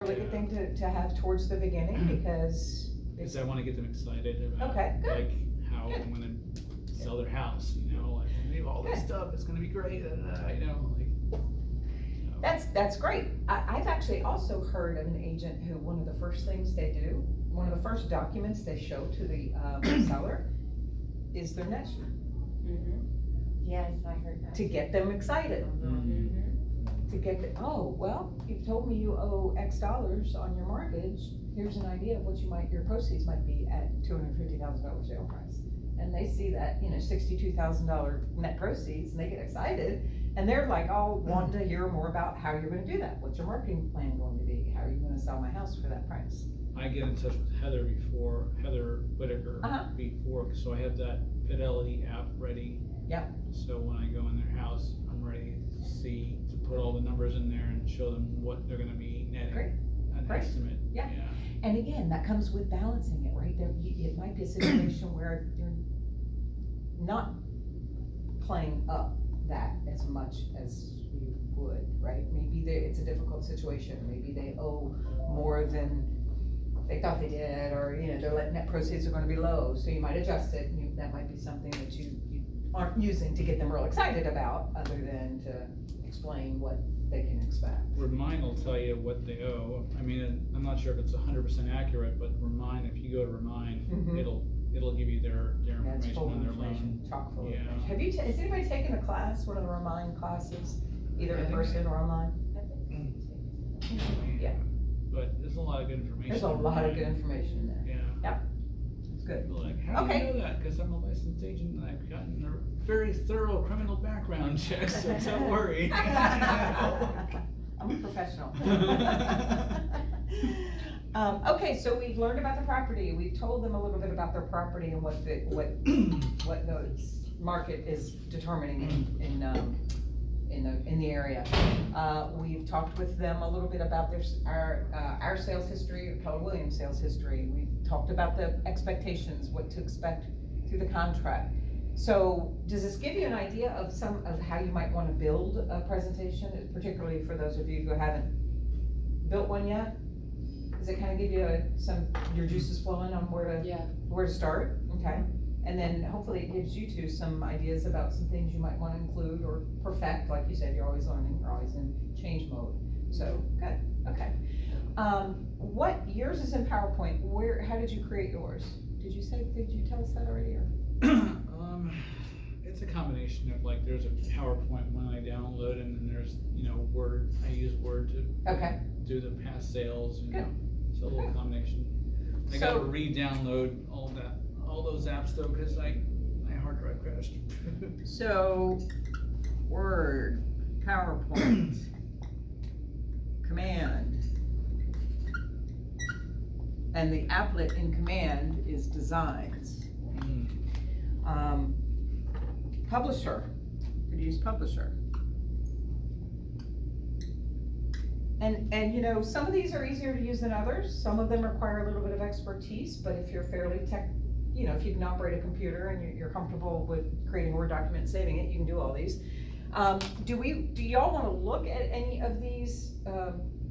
really good thing to have towards the beginning because I want to get them excited about Okay, good. like how Good. I'm gonna sell their house, you know, like we have all this Good. stuff, it's gonna be great, you know, like. So. That's great. I've actually also heard of an agent who one of the first things they do, one of the first documents they show to the seller is their net Yes, I heard that. to get them excited. To get the, oh, well, you've told me you owe X dollars on your mortgage, here's an idea of what your proceeds might be at $250,000 sale price. And they see that, you know, $62,000 net proceeds, and they get excited, and they're like, all wanting to hear more about how you're gonna do that. What's your marketing plan going to be? How are you gonna sell my house for that price? I get in touch with Heather Whitaker before, so I have that Fidelity app ready. Yep. So when I go in their house, I'm ready to put all the numbers in there and show them what they're gonna be netting. Great. An Great. estimate. Yeah. And again, that comes with balancing it, right? It might be a situation where you're not playing up that as much as you would, right? Maybe it's a difficult situation, maybe they owe more than they thought they did, or, you know, their net proceeds are gonna be low, so you might adjust it, and that might be something that you aren't using to get them real excited about, other than to explain what they can expect. Remind will tell you what they owe. I mean, I'm not sure if it's 100% accurate, but Remind, if you go to Remind, it'll give you their Yeah, it's information full on of their information, loan. chock full of Yeah. information. Has anybody taken a class, one of the Remind classes, either in person or online? Yeah. But there's a lot of good information. There's a lot of good information in there. Yeah. It's good. People are like, how do Okay. you know that? Because I'm a licensed agent and I've gotten a very thorough criminal background check, so don't worry. I'm a professional. Okay, so we've learned about the property. We've told them a little bit about their property and what the market is determining in the area. We've talked with them a little bit about our sales history, Keller Williams sales history. We've talked about the expectations, what to expect through the contract. So does this give you an idea of some of how you might want to build a presentation, particularly for those of you who haven't built one yet? Does it kind of give you your juices flowing on where to start? Okay. And then hopefully it gives you two some ideas about some things you might want to include or perfect. Like you said, you're always learning, you're always in change mode. So good, okay. Yours is in PowerPoint. How did you create yours? Did you tell us that already, or? It's a combination of, like, there's a PowerPoint one I download, and then there's, you know, Word. I use Word to do the past sales. You know, it's a little combination. I gotta re-download all those apps though, because my hard drive crashed. So, Word, PowerPoint, Command, and the applet in Command is Designs. Publisher, you could use Publisher. And you know, some of these are easier to use than others. Some of them require a little bit of expertise, but if you're fairly if you can operate a computer and you're comfortable with creating a Word document and saving it, you can do all these. Do y'all want to look at any of these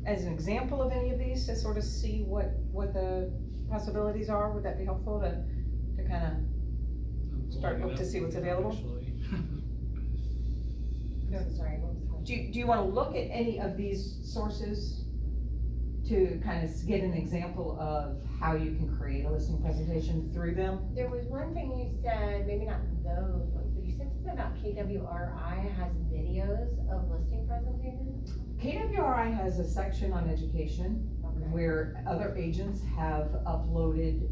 as an example of any of these to sort of see what the possibilities are? Would that be helpful to kind of start to see what's available? Sorry, what was the question? Do you want to look at any of these sources to kind of get an example of how you can create a listing presentation through them? There was one thing you said, maybe not those ones, but you said something about KWRI has videos of listing presentations? KWRI has a section on education where other agents have uploaded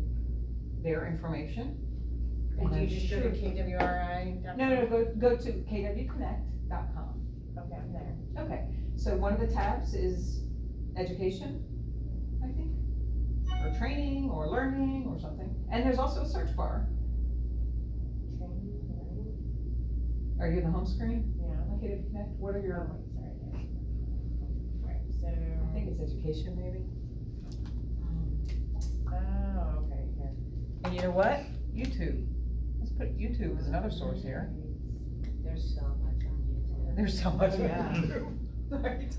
their information. And do you just go to KWRI.com? No, go to kwconnect.com. Okay, I'm there. Okay, so one of the tabs is education, I think, or training, or learning, or something. And there's also a search bar. Training, learning? Are you in the home screen? Yeah. on KW Connect? What are your, Oh, wait, sorry. Right, so. I think it's education, maybe? Oh, okay, here. And you know what? YouTube. Let's put YouTube as another source here. There's so much on YouTube. There's so much on Yeah. YouTube. Right.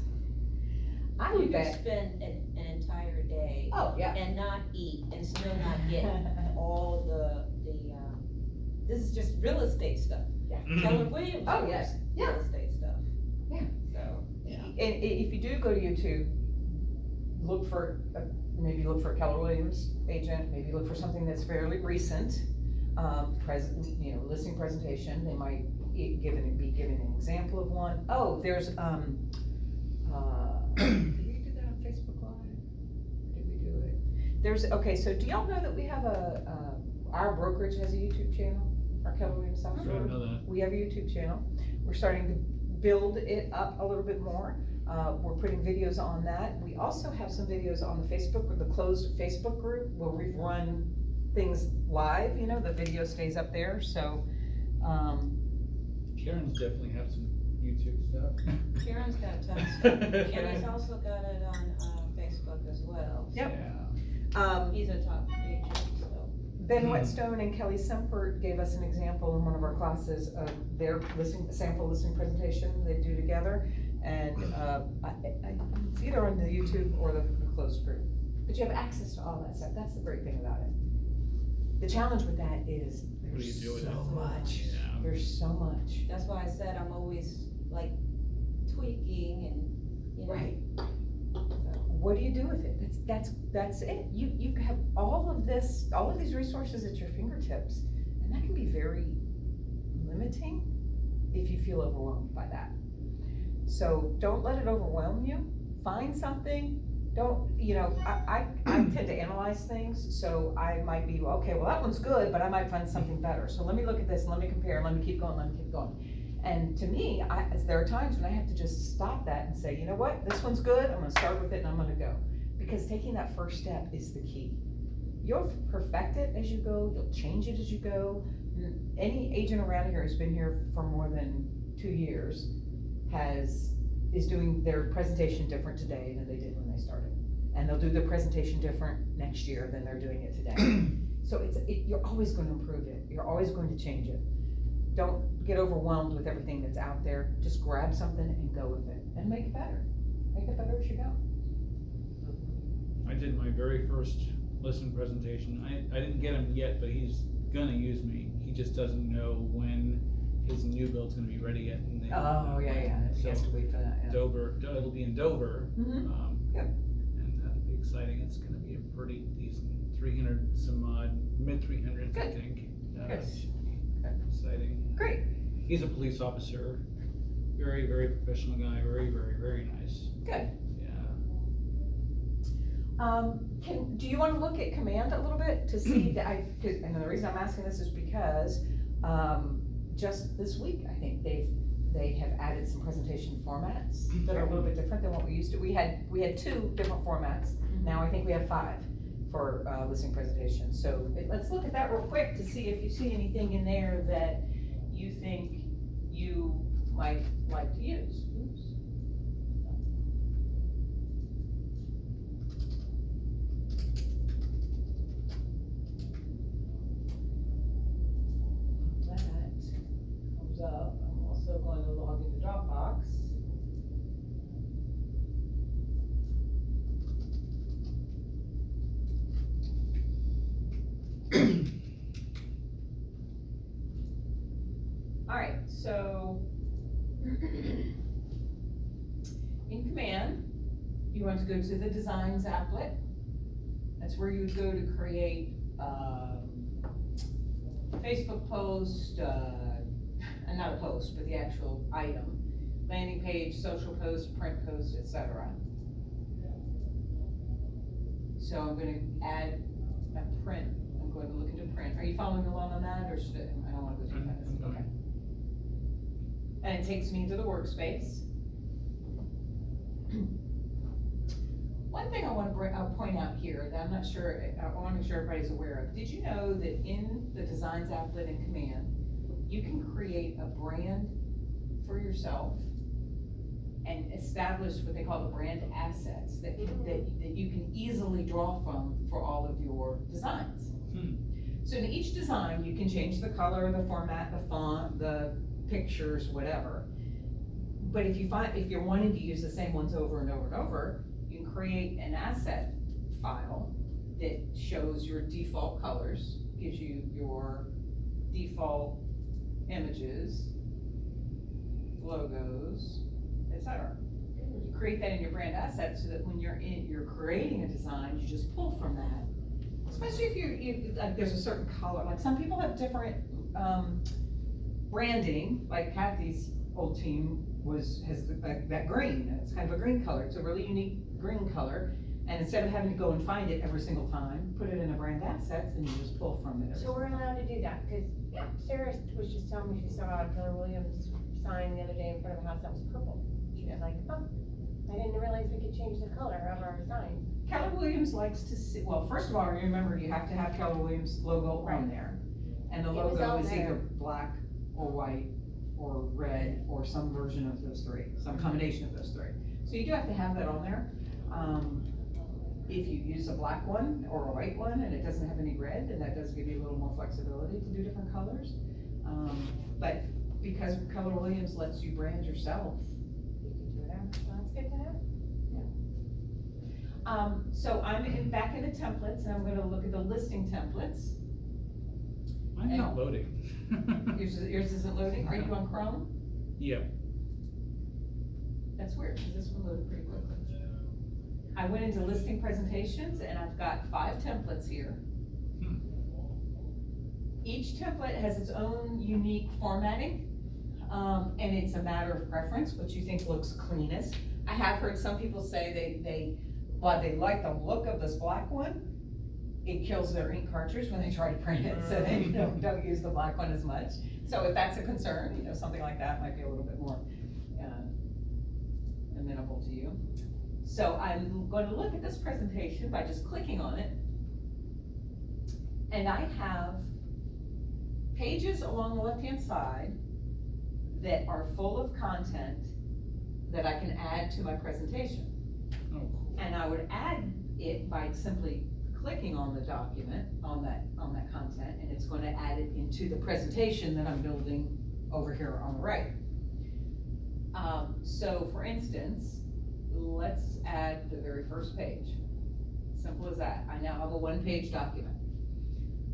I You would can bet, spend an entire day oh, yeah. and not eat and still not get all this is just real estate stuff. Yeah. Keller Williams. Oh, yes. Yeah. Real estate stuff. Yeah. So, yeah. And if you do go to YouTube, look for, maybe look for a Keller Williams agent, maybe look for something that's fairly recent, listing presentation, they might be given an example of one. Oh, there's, did we do that on Facebook Live? Or did we do it? Okay, so do y'all know that we have our brokerage has a YouTube channel, our Keller Williams South I didn't know that. We have a YouTube channel. We're starting to build it up a little bit more. We're putting videos on that. We also have some videos on the Facebook, or the closed Facebook group, where we've run things live, the video stays up there, so, Karen's definitely have some YouTube stuff. Karen's got tons of stuff. And he's also got it on Facebook as well. Yep. Yeah. He's a top agent, so. Ben Whetstone and Kelly Sempert gave us an example in one of our classes of their sample listing presentation they do together. And it's either on the YouTube or the closed group. But you have access to all that stuff. That's the great thing about it. The challenge with that is What do you there's do with so it? much. Yeah. There's so much. That's why I said I'm always like tweaking and, Right. So. What do you do with it? That's it. You have all of these resources at your fingertips, and that can be very limiting if you feel overwhelmed by that. So don't let it overwhelm you. Find something. I tend to analyze things, so I might be, okay, well, that one's good, but I might find something better. So let me look at this, and let me compare, and let me keep going. And to me, there are times when I have to just stop that and say, you know what, this one's good, I'm gonna start with it and I'm gonna go. Because taking that first step is the key. You'll perfect it as you go, you'll change it as you go. Any agent around here who's been here for more than 2 years is doing their presentation different today than they did when they started. And they'll do their presentation different next year than they're doing it today. So you're always gonna improve it, you're always going to change it. Don't get overwhelmed with everything that's out there. Just grab something and go with it, and make it better. Make it better as you go. I did my very first listing presentation. I didn't get him yet, but he's gonna use me. He just doesn't know when his new build's gonna be ready yet. And Oh, yeah, he has to wait for that, yeah. Dover, it'll be in Dover. Yep. And that'll be exciting. It's gonna be a pretty decent 300 some odd, mid 300s, I Good. think. Good. Exciting. Great. He's a police officer. Very, very professional guy. Very, very, very nice. Good. Yeah. Do you want to look at Command a little bit to see that and the reason I'm asking this is because, just this week, I think they have added some presentation formats that are a little bit different than what we used to. We had 2 different formats. Now I think we have 5 for listing presentations. So let's look at that real quick to see if you see anything in there that you think you might like to use. Oops. That comes up. I'm also going to log into Dropbox. Alright, so in Command, you want to go to the Designs applet. That's where you would go to create Facebook post, and not a post, but the actual item, landing page, social post, print post, etc. So I'm going to add a print. I'm going to look into print. Are you following along on that, or should I don't want to go through that? Okay. And it takes me into the workspace. One thing I want to point out here that I'm not sure, I want to make sure everybody's aware of. Did you know that in the Designs applet in Command, you can create a brand for yourself and establish what they call the brand assets that you can easily draw from for all of your designs. So in each design, you can change the color, the format, the font, the pictures, whatever. But if you're wanting to use the same ones over and over and over, create an asset file that shows your default colors, gives you your default images, logos, etc. You create that in your brand asset so that when you're creating a design, you just pull from that. Especially if you like, there's a certain color, like some people have different, branding, like Kathy's old team has that green, it's kind of a green color, it's a really unique green color. And instead of having to go and find it every single time, put it in a brand assets and you just pull from it. So we're allowed to do that, cause Sarah was just telling me she saw a Keller Williams sign the other day in front of a house that was purple. She was like, oh, I didn't realize we could change the color of our signs. Keller Williams likes to see, well, first of all, remember, you have to have Keller Williams logo on there. And the It was logo all is there. either black or white or red or some version of those three, some combination of those three. So you do have to have that on there. If you use a black one or a white one and it doesn't have any red, then that does give you a little more flexibility to do different colors. But because Keller Williams lets you brand yourself, you can do it. So that's good to know. So I'm back in the templates and I'm gonna look at the listing templates. Mine's not loading. Yours isn't loading? Are you on Chrome? Yeah. That's weird, because this one loaded pretty quickly. I went into listing presentations and I've got 5 templates here. Each template has its own unique formatting, and it's a matter of preference, what you think looks cleanest. I have heard some people say while they like the look of this black one, it kills their ink cartridge when they try to print it, so they don't use the black one as much. So if that's a concern, something like that might be a little bit more amenable to you. So I'm going to look at this presentation by just clicking on it. And I have pages along the left-hand side that are full of content that I can add to my presentation. Oh, cool. And I would add it by simply clicking on the document, on that content, and it's going to add it into the presentation that I'm building over here on the right. So for instance, let's add the very first page. Simple as that. I now have a 1-page document.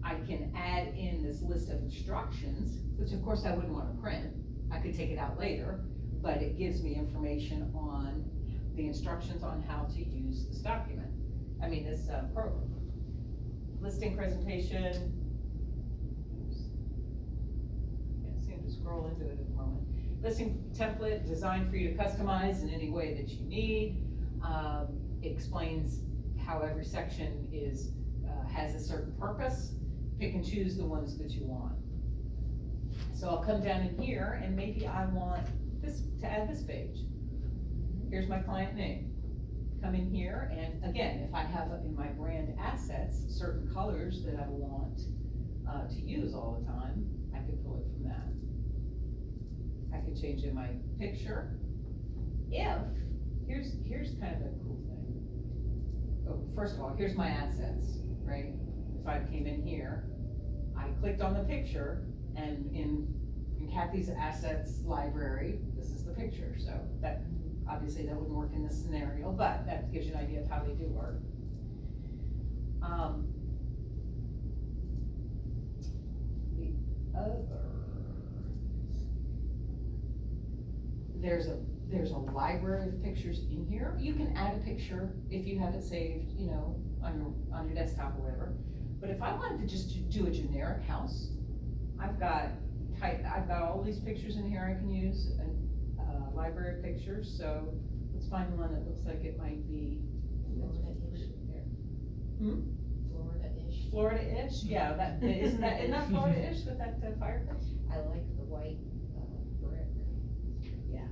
I can add in this list of instructions, which of course I wouldn't want to print. I could take it out later, but it gives me information on the instructions on how to use this document. This program. Listing presentation. Oops. Can't seem to scroll into it at the moment. Listing template designed for you to customize in any way that you need. It explains how every section has a certain purpose. Pick and choose the ones that you want. So I'll come down in here and maybe I want to add this page. Here's my client name. Come in here and again, if I have in my brand assets certain colors that I want to use all the time, I could pull it from that. I could change in my picture. Here's kind of a cool thing. Oh, first of all, here's my assets, right? If I came in here, I clicked on the picture and in Kathy's assets library, this is the picture. So that obviously that wouldn't work in this scenario, but that gives you an idea of how they do work. There's a library of pictures in here. You can add a picture if you have it saved, on your desktop or whatever. But if I wanted to just do a generic house, I've got all these pictures in here I can use, a library of pictures. So let's find one that looks like it might be Florida-ish. Florida-ish. Florida-ish, yeah. Isn't that Florida-ish with that fireplace? I like the white brick. Yeah.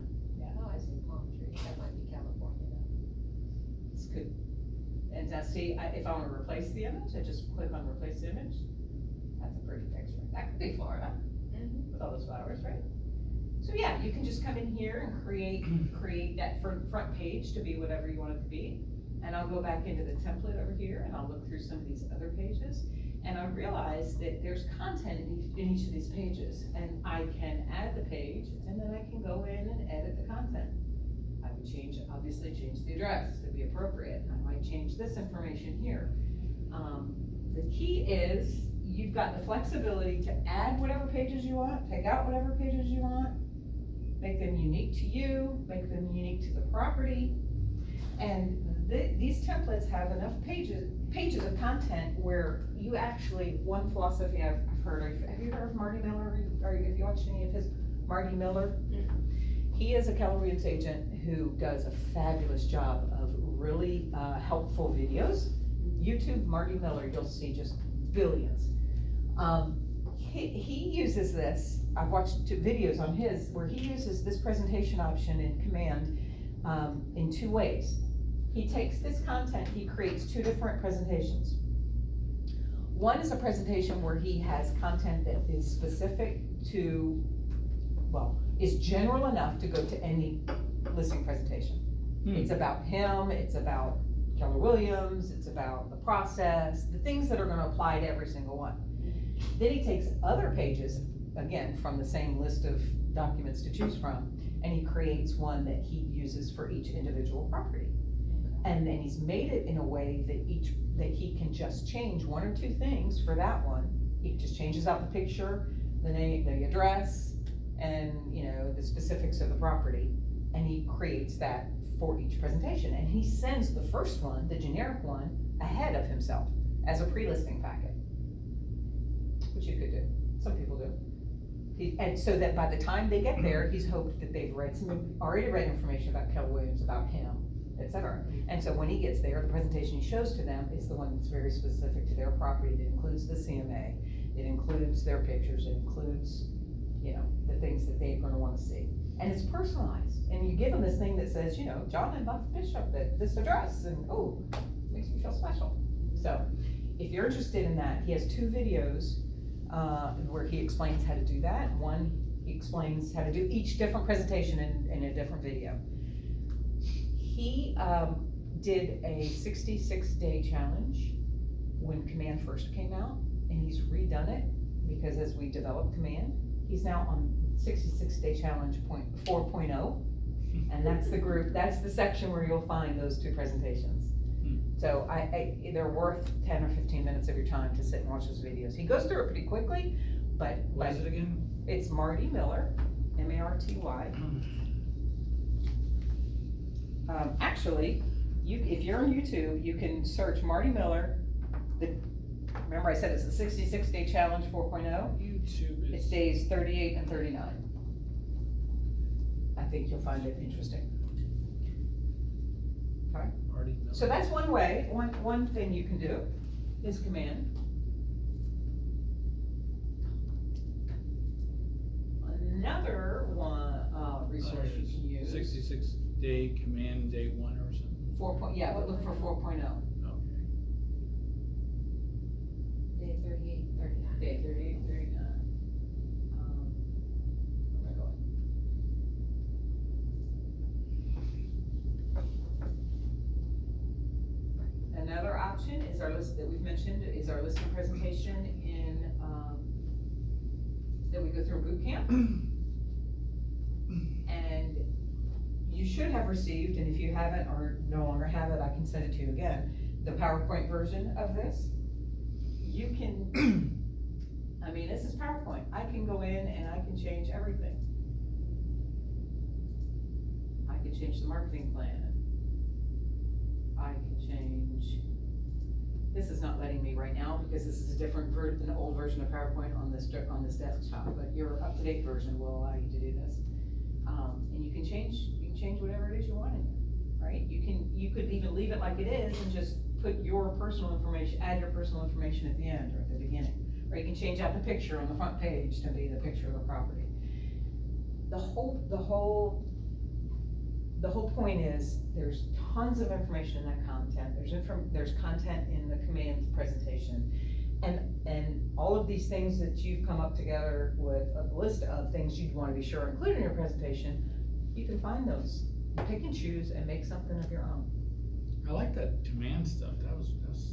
Oh, I see palm trees. That might be California though. It's good. And see, if I want to replace the image, I just click on replace image. That's a pretty picture. That could be Florida with all those flowers, right? So yeah, you can just come in here and create that front page to be whatever you want it to be. And I'll go back into the template over here and I'll look through some of these other pages. And I realize that there's content in each of these pages. And I can add the page and then I can go in and edit the content. I would obviously change the address to be appropriate. I might change this information here. The key is, you've got the flexibility to add whatever pages you want, take out whatever pages you want, make them unique to you, make them unique to the property. And these templates have enough pages of content where you actually, one philosophy I've heard, have you heard of Marty Miller, or have you watched any of his, Marty Miller? He is a Keller Williams agent who does a fabulous job of really helpful videos. YouTube, Marty Miller, you'll see just billions. He uses this, I've watched 2 videos on his, where he uses this presentation option in Command in 2 ways. He takes this content, he creates 2 different presentations. One is a presentation where he has content that is specific to, well, is general enough to go to any listing presentation. It's about him, it's about Keller Williams, it's about the process, the things that are gonna apply to every single one. Then he takes other pages, again, from the same list of documents to choose from, and he creates one that he uses for each individual property. And then he's made it in a way that he can just change 1 or 2 things for that one. He just changes out the picture, the name, the address, and the specifics of the property, and he creates that for each presentation. And he sends the first one, the generic one, ahead of himself as a pre-listing packet, which you could do. Some people do. And so that by the time they get there, he's hoped that they've already read information about Keller Williams, about him, etc. And so when he gets there, the presentation he shows to them is the one that's very specific to their property. It includes the CMA, it includes their pictures, it includes, the things that they're gonna wanna see. And it's personalized, and you give them this thing that says, John and Buck Bishop, at this address, and makes me feel special. So, if you're interested in that, he has 2 videos where he explains how to do that. One, he explains how to do each different presentation in a different video. He did a 66-day challenge when Command first came out, and he's redone it because as we develop Command, he's now on 66-day challenge 4.0, and that's the section where you'll find those 2 presentations. So they're worth 10 or 15 minutes of your time to sit and watch those videos. He goes through it pretty quickly, but What is it again? It's Marty Miller, M-A-R-T-Y. Actually, if you're on YouTube, you can search Marty Miller. Remember I said it's a 66-day challenge 4.0? YouTube It's is. days 38 and 39. I think you'll find it interesting. Okay. Marty Miller. So that's one way, one thing you can do is Command. Another one, resource you can use. 66-day Command day 1 or something. Yeah, but look for 4.0. Okay. Day 38, 39. Day 38, 39. Where am I going? Another option is our list that we've mentioned, is our listing presentation that we go through boot camp. And you should have received, and if you haven't or no longer have it, I can send it to you again, the PowerPoint version of this. You can, this is PowerPoint. I can go in and I can change everything. I can change the marketing plan. I can change, this is not letting me right now because this is a different an old version of PowerPoint on this desktop, but your up-to-date version will allow you to do this. And you can change whatever it is you want in here, right? You could even leave it like it is and just put your personal information, add your personal information at the end or at the beginning. Or you can change out the picture on the front page to be the picture of the property. The whole point is there's tons of information in that content. There's content in the Command presentation. And all of these things that you've come up together with a list of things you'd want to be sure include in your presentation, you can find those. Pick and choose and make something of your own. I like that Command stuff.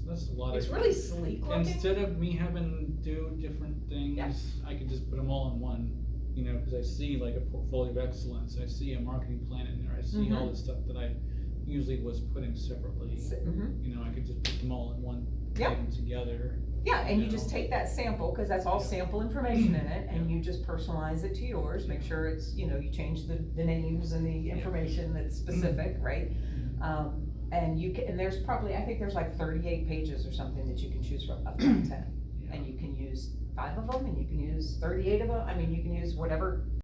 That's a lot It's of. really sleek looking. Instead of me having to do different things, Yeah. I could just put them all in one. you know, cause I see like a portfolio of excellence, I see a marketing plan in there, I see all the stuff that I usually was putting separately. Mhm. You know, I could just put them all in one Yep. item together. Yeah, and you You just know. take that sample, cause that's all Yeah. sample information in it, and Yeah. you just personalize it to yours, make sure it's, you know, you change the names and the information that's specific, right? And you can, and there's probably, I think there's like 38 pages or something that you can choose from of content. Yeah. And you can use 5 of them, and you can use 38 of them, I mean, you can use whatever